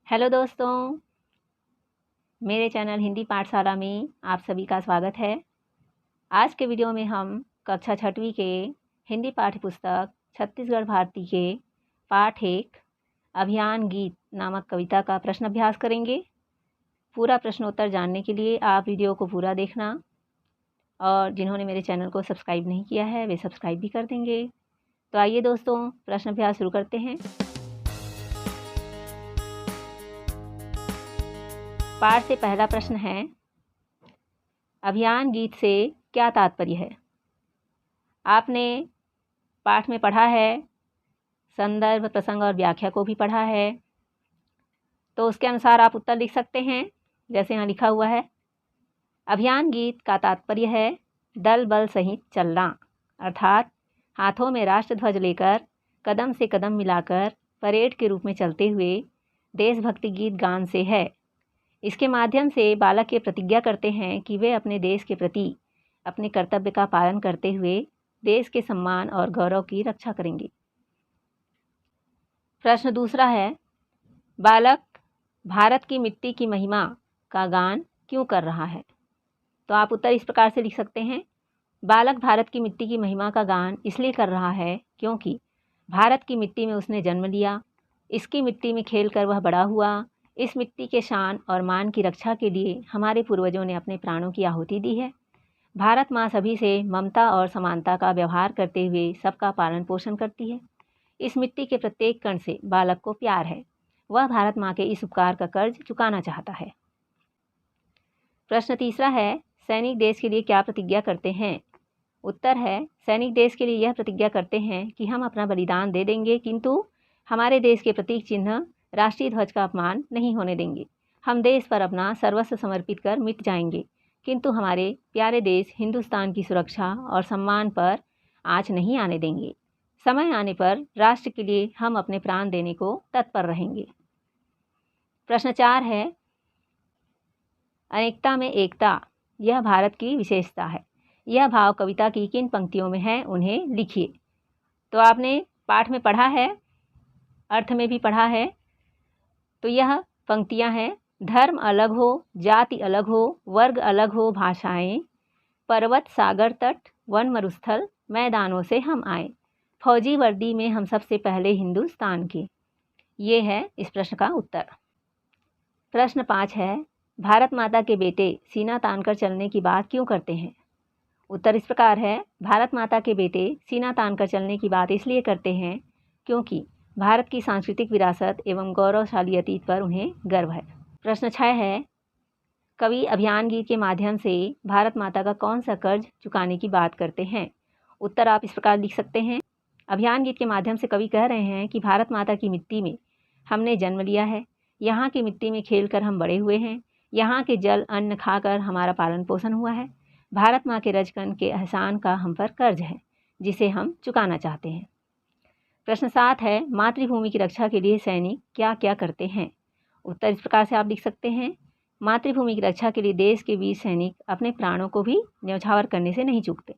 Hello दोस्तों, मेरे channel Hindi पाठशाला में आप सभी का स्वागत है। आज के वीडियो में हम कक्षा 6वीं के हिंदी पाठ्य पुस्तक छत्तीसगढ़ भारती के पाठ 1 अभियान गीत नामक कविता का प्रश्न अभ्यास करेंगे। पूरा प्रश्नोत्तर जानने के लिए आप वीडियो को पूरा देखना और जिन्होंने मेरे चैनल को सब्सक्राइब नहीं किया है वे सब्सक्राइब भी कर देंगे। तो आइए दोस्तों, प्रश्न अभ्यास शुरू करते हैं। पाठ से पहला प्रश्न है, अभियान गीत से क्या तात्पर्य है। आपने पाठ में पढ़ा है, संदर्भ, प्रसंग और व्याख्या को भी पढ़ा है, तो उसके अनुसार आप उत्तर लिख सकते हैं। जैसे यहाँ लिखा हुआ है, अभियान गीत का तात्पर्य है दल बल सहित चलना, अर्थात हाथों में राष्ट्रध्वज लेकर कदम से कदम मिलाकर परेड के रूप में चलते हुए देशभक्ति गीत गान से है। इसके माध्यम से बालक ये प्रतिज्ञा करते हैं कि वे अपने देश के प्रति अपने कर्तव्य का पालन करते हुए देश के सम्मान और गौरव की रक्षा करेंगे। प्रश्न दूसरा है, बालक भारत की मिट्टी की महिमा का गान क्यों कर रहा है। तो आप उत्तर इस प्रकार से लिख सकते हैं, बालक भारत की मिट्टी की महिमा का गान इसलिए कर रहा है क्योंकि भारत की मिट्टी में उसने जन्म लिया, इसकी मिट्टी में खेलकर वह बड़ा हुआ। इस मिट्टी के शान और मान की रक्षा के लिए हमारे पूर्वजों ने अपने प्राणों की आहुति दी है। भारत माँ सभी से ममता और समानता का व्यवहार करते हुए सबका पालन पोषण करती है। इस मिट्टी के प्रत्येक कण से बालक को प्यार है। वह भारत माँ के इस उपकार का कर्ज चुकाना चाहता है। प्रश्न तीसरा है, सैनिक देश के लिए क्या प्रतिज्ञा करते हैं। उत्तर है, सैनिक देश के लिए यह प्रतिज्ञा करते हैं कि हम अपना बलिदान दे देंगे, किंतु हमारे देश के प्रतीक चिन्ह राष्ट्रीय ध्वज का अपमान नहीं होने देंगे। हम देश पर अपना सर्वस्व समर्पित कर मिट जाएंगे, किंतु हमारे प्यारे देश हिंदुस्तान की सुरक्षा और सम्मान पर आँच नहीं आने देंगे। समय आने पर राष्ट्र के लिए हम अपने प्राण देने को तत्पर रहेंगे। प्रश्न 4 है, अनेकता में एकता यह भारत की विशेषता है। यह भाव कविता की किन पंक्तियों में है, उन्हें लिखिए। तो आपने पाठ में पढ़ा है, अर्थ में भी पढ़ा है। तो यह पंक्तियां हैं, धर्म अलग हो, जाति अलग हो, वर्ग अलग हो, भाषाएं, पर्वत सागर तट वन मरुस्थल मैदानों से हम आए, फौजी वर्दी में हम सबसे पहले हिंदुस्तान के। ये है इस प्रश्न का उत्तर। प्रश्न 5 है, भारत माता के बेटे सीना तानकर चलने की बात क्यों करते हैं। उत्तर इस प्रकार है, भारत माता के बेटे सीना तानकर चलने की बात इसलिए करते हैं क्योंकि भारत की सांस्कृतिक विरासत एवं गौरवशाली अतीत पर उन्हें गर्व है। प्रश्न 6 है, कवि अभियान गीत के माध्यम से भारत माता का कौन सा कर्ज चुकाने की बात करते हैं। उत्तर आप इस प्रकार लिख सकते हैं, अभियान गीत के माध्यम से कवि कह रहे हैं कि भारत माता की मिट्टी में हमने जन्म लिया है, यहाँ की मिट्टी में खेलकर हम बड़े हुए हैं, यहाँ के जल अन्न खाकर हमारा पालन पोषण हुआ है। भारत माँ के रजकन के एहसान का हम पर कर्ज है, जिसे हम चुकाना चाहते हैं। प्रश्न 7 है, मातृभूमि की रक्षा के लिए सैनिक क्या क्या करते हैं। उत्तर इस प्रकार से आप लिख सकते हैं, मातृभूमि की रक्षा के लिए देश के वीर सैनिक अपने प्राणों को भी न्यौछावर करने से नहीं चूकते।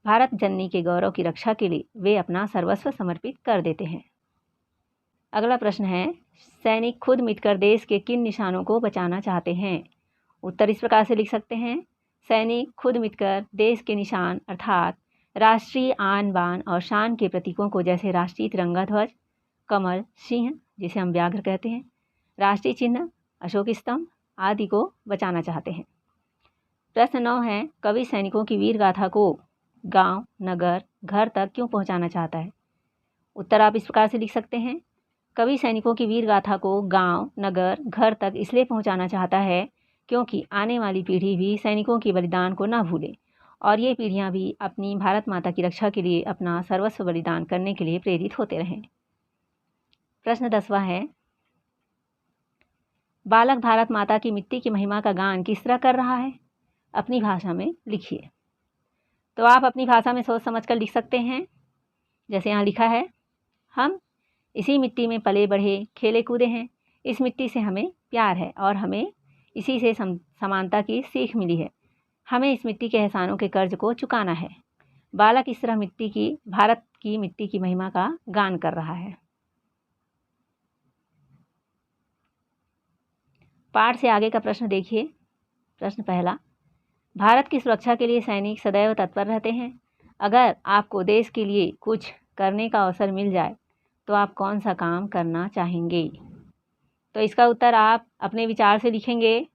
भारत जननी के गौरव की रक्षा के लिए वे अपना सर्वस्व समर्पित कर देते हैं। अगला प्रश्न है, सैनिक खुद मिटकर देश के किन निशानों को बचाना चाहते हैं। उत्तर इस प्रकार से लिख सकते हैं, सैनिक खुद मिटकर देश के निशान अर्थात राष्ट्रीय आन बान और शान के प्रतीकों को, जैसे राष्ट्रीय तिरंगा ध्वज, कमल, सिंह जिसे हम व्याघ्र कहते हैं, राष्ट्रीय चिन्ह, अशोक स्तंभ आदि को बचाना चाहते हैं। प्रश्न 9 है, कवि सैनिकों की वीर गाथा को गांव, नगर, घर तक क्यों पहुंचाना चाहता है। उत्तर आप इस प्रकार से लिख सकते हैं, कवि सैनिकों की वीर गाथा को गांव, नगर, घर तक इसलिए पहुंचाना चाहता है क्योंकि आने वाली पीढ़ी भी सैनिकों के बलिदान को ना भूले और ये पीढ़ियां भी अपनी भारत माता की रक्षा के लिए अपना सर्वस्व बलिदान करने के लिए प्रेरित होते रहें। प्रश्न 10वां है, बालक भारत माता की मिट्टी की महिमा का गान किस तरह कर रहा है, अपनी भाषा में लिखिए। तो आप अपनी भाषा में सोच समझकर लिख सकते हैं। जैसे यहाँ लिखा है, हम इसी मिट्टी में पले बढ़े खेले कूदे हैं, इस मिट्टी से हमें प्यार है और हमें इसी से समानता की सीख मिली है। हमें इस मिट्टी के एहसानों के कर्ज को चुकाना है। बालक इस तरह भारत की मिट्टी की महिमा का गान कर रहा है। पाठ से आगे का प्रश्न देखिए। प्रश्न पहला, भारत की सुरक्षा के लिए सैनिक सदैव तत्पर रहते हैं। अगर आपको देश के लिए कुछ करने का अवसर मिल जाए तो आप कौन सा काम करना चाहेंगे? तो इसका उत्तर आप अपने विचार से लिखेंगे।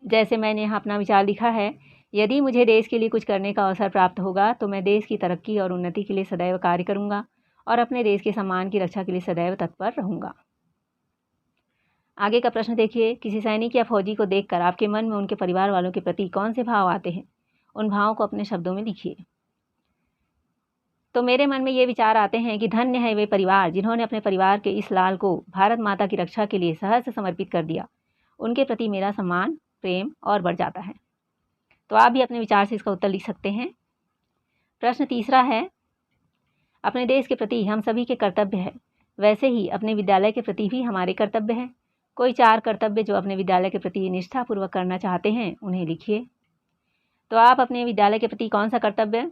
जैसे मैंने यहाँ अपना विचार लिखा है, यदि मुझे देश के लिए कुछ करने का अवसर प्राप्त होगा तो मैं देश की तरक्की और उन्नति के लिए सदैव कार्य करूँगा और अपने देश के सम्मान की रक्षा के लिए सदैव तत्पर रहूँगा। आगे का प्रश्न देखिए। किसी सैनिक या फौजी को देखकर आपके मन में उनके परिवार वालों के प्रति कौन से भाव आते हैं? उन भावों को अपने शब्दों में लिखिए। तो मेरे मन में ये विचार आते हैं कि धन्य है वे परिवार जिन्होंने अपने परिवार के इस लाल को भारत माता की रक्षा के लिए सहर्ष समर्पित कर दिया। उनके प्रति मेरा सम्मान, प्रेम और बढ़ जाता है। तो आप भी अपने विचार से इसका उत्तर लिख सकते हैं। प्रश्न तीसरा है, अपने देश के प्रति हम सभी के कर्तव्य है, वैसे ही अपने विद्यालय के प्रति भी हमारे कर्तव्य हैं। कोई 4 कर्तव्य जो अपने विद्यालय के प्रति निष्ठापूर्वक करना चाहते हैं उन्हें लिखिए। तो आप अपने विद्यालय के प्रति कौन सा कर्तव्य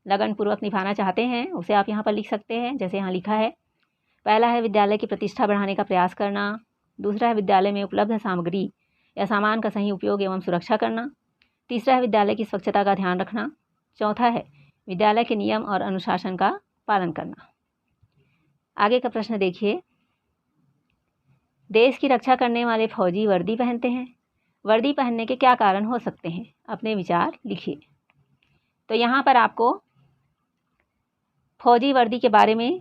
लगनपूर्वक निभाना चाहते हैं उसे आप यहाँ पर लिख सकते हैं। जैसे यहाँ लिखा है, पहला है विद्यालय की प्रतिष्ठा बढ़ाने का प्रयास करना। दूसरा है विद्यालय में उपलब्ध सामग्री या सामान का सही उपयोग एवं सुरक्षा करना। तीसरा है विद्यालय की स्वच्छता का ध्यान रखना। चौथा है विद्यालय के नियम और अनुशासन का पालन करना। आगे का प्रश्न देखिए। देश की रक्षा करने वाले फौजी वर्दी पहनते हैं। वर्दी पहनने के क्या कारण हो सकते हैं? अपने विचार लिखिए। तो यहाँ पर आपको फौजी वर्दी के बारे में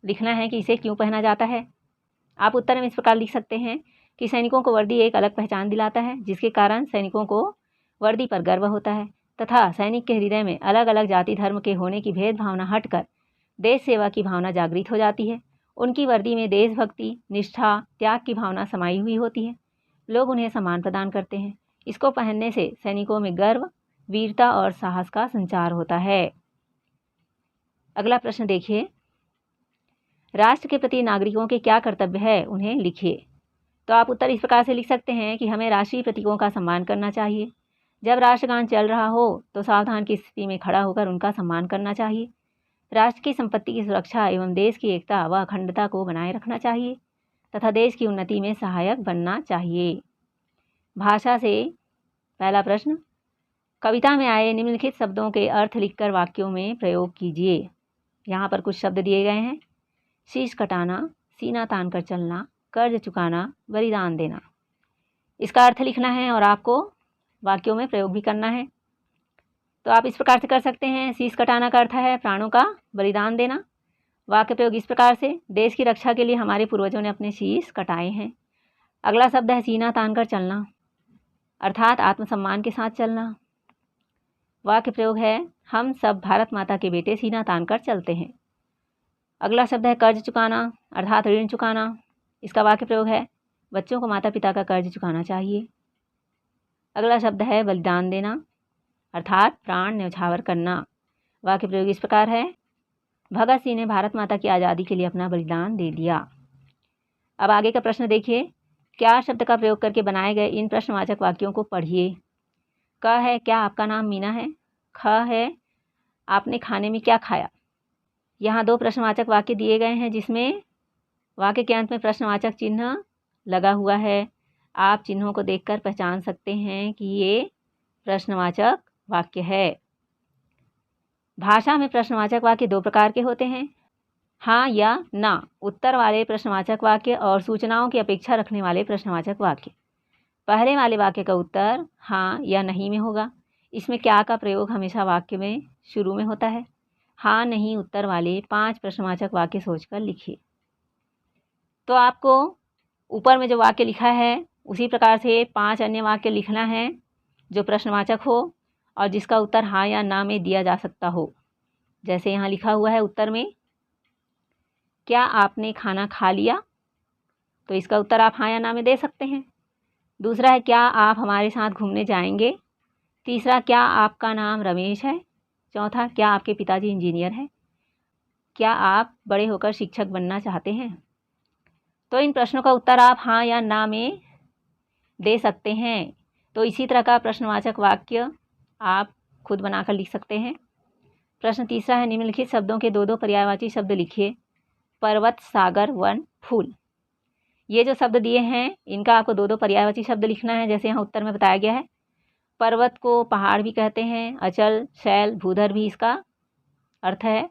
लिखना है कि इसे क्यों पहना जाता है। आप उत्तर में इस प्रकार लिख सकते हैं कि सैनिकों को वर्दी एक अलग पहचान दिलाता है, जिसके कारण सैनिकों को वर्दी पर गर्व होता है तथा सैनिक के हृदय में अलग अलग जाति धर्म के होने की भेद भावना हटकर देश सेवा की भावना जागृत हो जाती है। उनकी वर्दी में देशभक्ति, निष्ठा, त्याग की भावना समाई हुई होती है। लोग उन्हें सम्मान प्रदान करते हैं। इसको पहनने से सैनिकों में गर्व, वीरता और साहस का संचार होता है। अगला प्रश्न देखिए। राष्ट्र के प्रति नागरिकों के क्या कर्तव्य है उन्हें लिखिए। तो आप उत्तर इस प्रकार से लिख सकते हैं कि हमें राष्ट्रीय प्रतीकों का सम्मान करना चाहिए। जब राष्ट्रगान चल रहा हो तो सावधान की स्थिति में खड़ा होकर उनका सम्मान करना चाहिए। राष्ट्र की संपत्ति की सुरक्षा एवं देश की एकता व अखंडता को बनाए रखना चाहिए तथा देश की उन्नति में सहायक बनना चाहिए। भाषा से पहला प्रश्न, कविता में आए निम्नलिखित शब्दों के अर्थ लिखकर वाक्यों में प्रयोग कीजिए। यहाँ पर कुछ शब्द दिए गए हैं। शीश कटाना, सीना तान कर चलना, कर्ज चुकाना, बलिदान देना। इसका अर्थ लिखना है और आपको वाक्यों में प्रयोग भी करना है। तो आप इस प्रकार से कर सकते हैं। शीश कटाना का अर्थ है प्राणों का बलिदान देना। वाक्य प्रयोग इस प्रकार से, देश की रक्षा के लिए हमारे पूर्वजों ने अपने शीश कटाए हैं। अगला शब्द है सीना तान कर चलना, अर्थात आत्मसम्मान के साथ चलना। वाक्य प्रयोग है, हम सब भारत माता के बेटे सीना तान कर चलते हैं। अगला शब्द है कर्ज चुकाना, अर्थात ऋण चुकाना। इसका वाक्य प्रयोग है, बच्चों को माता पिता का कर्ज चुकाना चाहिए। अगला शब्द है बलिदान देना, अर्थात प्राण न्यौछावर करना। वाक्य प्रयोग इस प्रकार है, भगत सिंह ने भारत माता की आज़ादी के लिए अपना बलिदान दे दिया। अब आगे का प्रश्न देखिए। क्या शब्द का प्रयोग करके बनाए गए इन प्रश्नवाचक वाक्यों को पढ़िए। क है, क्या आपका नाम मीना है? ख है, आपने खाने में क्या खाया? यहाँ 2 प्रश्नवाचक वाक्य दिए गए हैं जिसमें वाक्य के अंत में प्रश्नवाचक चिन्ह लगा हुआ है। आप चिन्हों को देखकर पहचान सकते हैं कि ये प्रश्नवाचक वाक्य है। भाषा में प्रश्नवाचक वाक्य 2 प्रकार के होते हैं, हाँ या ना उत्तर वाले प्रश्नवाचक वाक्य और सूचनाओं की अपेक्षा रखने वाले प्रश्नवाचक वाक्य। पहले वाले वाक्य का उत्तर हाँ या नहीं में होगा। इसमें क्या का प्रयोग हमेशा वाक्य में शुरू में होता है। हाँ नहीं उत्तर वाले 5 प्रश्नवाचक वाक्य सोचकर लिखिए। तो आपको ऊपर में जो वाक्य लिखा है उसी प्रकार से 5 अन्य वाक्य लिखना है जो प्रश्नवाचक हो और जिसका उत्तर हाँ या ना में दिया जा सकता हो। जैसे यहाँ लिखा हुआ है उत्तर में, क्या आपने खाना खा लिया? तो इसका उत्तर आप हाँ या ना में दे सकते हैं। दूसरा है, क्या आप हमारे साथ घूमने जाएंगे? तीसरा, क्या आपका नाम रमेश है? चौथा, क्या आपके पिताजी इंजीनियर हैं? क्या आप बड़े होकर शिक्षक बनना चाहते हैं? तो इन प्रश्नों का उत्तर आप हाँ या ना में दे सकते हैं। तो इसी तरह का प्रश्नवाचक वाक्य आप खुद बनाकर लिख सकते हैं। प्रश्न तीसरा है, निम्नलिखित शब्दों के 2-2 पर्यायवाची शब्द लिखिए। पर्वत, सागर, वन, फूल। ये जो शब्द दिए हैं इनका आपको दो दो पर्यायवाची शब्द लिखना है, जैसे यहाँ उत्तर में बताया गया है। पर्वत को पहाड़ भी कहते हैं, अचल, शैल, भूधर भी इसका अर्थ है।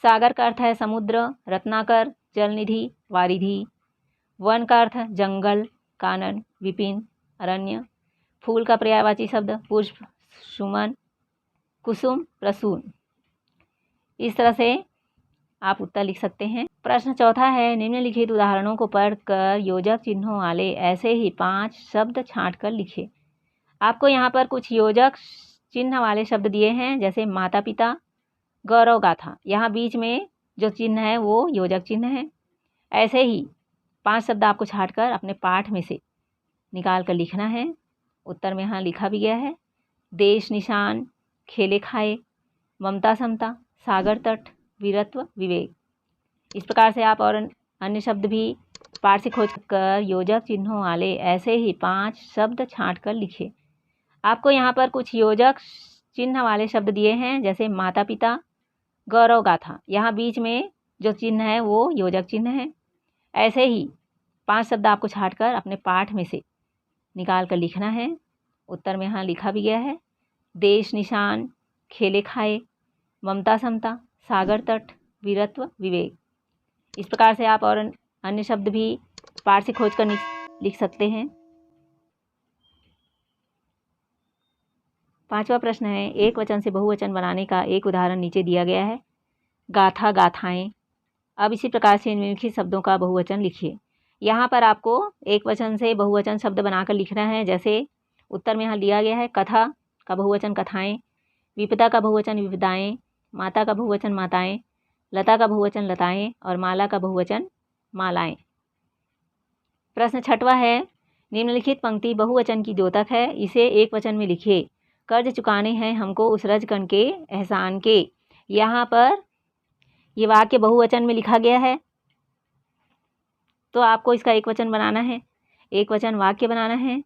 सागर का अर्थ है समुद्र, रत्नाकर, जलनिधि, वारिधि। वन का अर्थ है जंगल, कानन, विपिन, अरण्य। फूल का पर्यायवाची शब्द पुष्प, सुमन, कुसुम, प्रसून। इस तरह से आप उत्तर लिख सकते हैं। प्रश्न चौथा है, निम्नलिखित उदाहरणों को पढ़कर योजक चिन्हों वाले ऐसे ही 5 शब्द छांट कर लिखिए। आपको यहाँ पर कुछ योजक चिन्ह वाले शब्द दिए हैं, जैसे माता पिता, गौरव गाथा। यहाँ बीच में जो चिन्ह है वो योजक चिन्ह है। ऐसे ही 5 शब्द आपको छांट कर अपने पाठ में से निकाल कर लिखना है। उत्तर में यहाँ लिखा भी गया है। देश निशान, खेले खाए, ममता समता, सागर तट, वीरत्व, विवेक। इस प्रकार से आप और अन्य शब्द भी पाठ से खोज कर योजक चिन्हों वाले ऐसे ही 5 शब्द छांट कर लिखिए। आपको यहाँ पर कुछ योजक चिन्ह वाले शब्द दिए हैं, जैसे माता पिता, गौरव गाथा। यहाँ बीच में जो चिन्ह है वो योजक चिन्ह है। ऐसे ही 5 शब्द आपको छांट कर अपने पाठ में से निकाल कर लिखना है। उत्तर में यहाँ लिखा भी गया है। देश निशान, खेले खाए, ममता समता, सागर तट, वीरत्व, विवेक। इस प्रकार से आप और अन्य शब्द भी पाठ से खोज कर लिख सकते हैं। 5वां प्रश्न है, एक वचन से बहुवचन बनाने का एक उदाहरण नीचे दिया गया है। गाथा, गाथाएं। अब इसी प्रकार से निम्नलिखित शब्दों का बहुवचन लिखिए। यहाँ पर आपको एक वचन से बहुवचन शब्द बनाकर लिखना है, जैसे उत्तर में यहाँ दिया गया है। कथा का बहुवचन कथाएं, विपदा का बहुवचन विपदाएं, माता का बहुवचन माताएं, लता का बहुवचन लताएं और माला का बहुवचन मालाएं। प्रश्न 6वां है, निम्नलिखित पंक्ति बहुवचन की द्योतक है, इसे एक वचन में लिखिए। कर्ज चुकाने हैं हमको उस रजकन के एहसान के। यहाँ पर ये वाक्य बहुवचन में लिखा गया है, तो आपको इसका एक वचन बनाना है, एक वचन वाक्य बनाना है।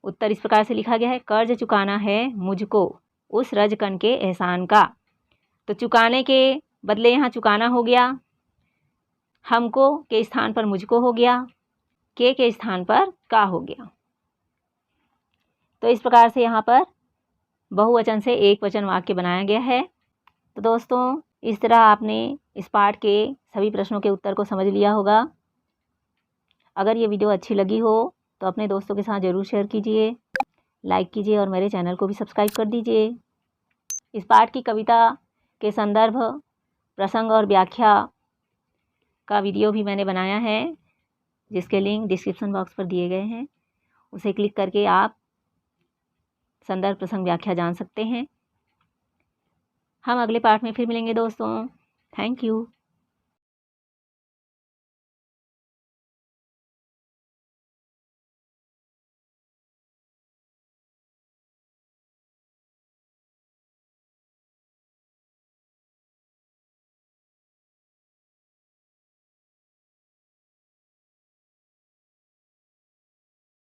उत्तर इस प्रकार से लिखा गया है, कर्ज चुकाना है मुझको उस रजकन के एहसान का। तो चुकाने के बदले यहाँ चुकाना हो गया, हमको के स्थान पर मुझको हो गया, के स्थान पर का हो गया। तो इस प्रकार से यहाँ पर बहुवचन से एक वचन वाक्य बनाया गया है। तो दोस्तों, इस तरह आपने इस पाठ के सभी प्रश्नों के उत्तर को समझ लिया होगा। अगर ये वीडियो अच्छी लगी हो तो अपने दोस्तों के साथ ज़रूर शेयर कीजिए, लाइक कीजिए और मेरे चैनल को भी सब्सक्राइब कर दीजिए। इस पाठ की कविता के संदर्भ, प्रसंग और व्याख्या का वीडियो भी मैंने बनाया है, जिसके लिंक डिस्क्रिप्शन बॉक्स पर दिए गए हैं। उसे क्लिक करके आप संदर्भ, प्रसंग, व्याख्या जान सकते हैं। हम अगले पाठ में फिर मिलेंगे दोस्तों। Thank you.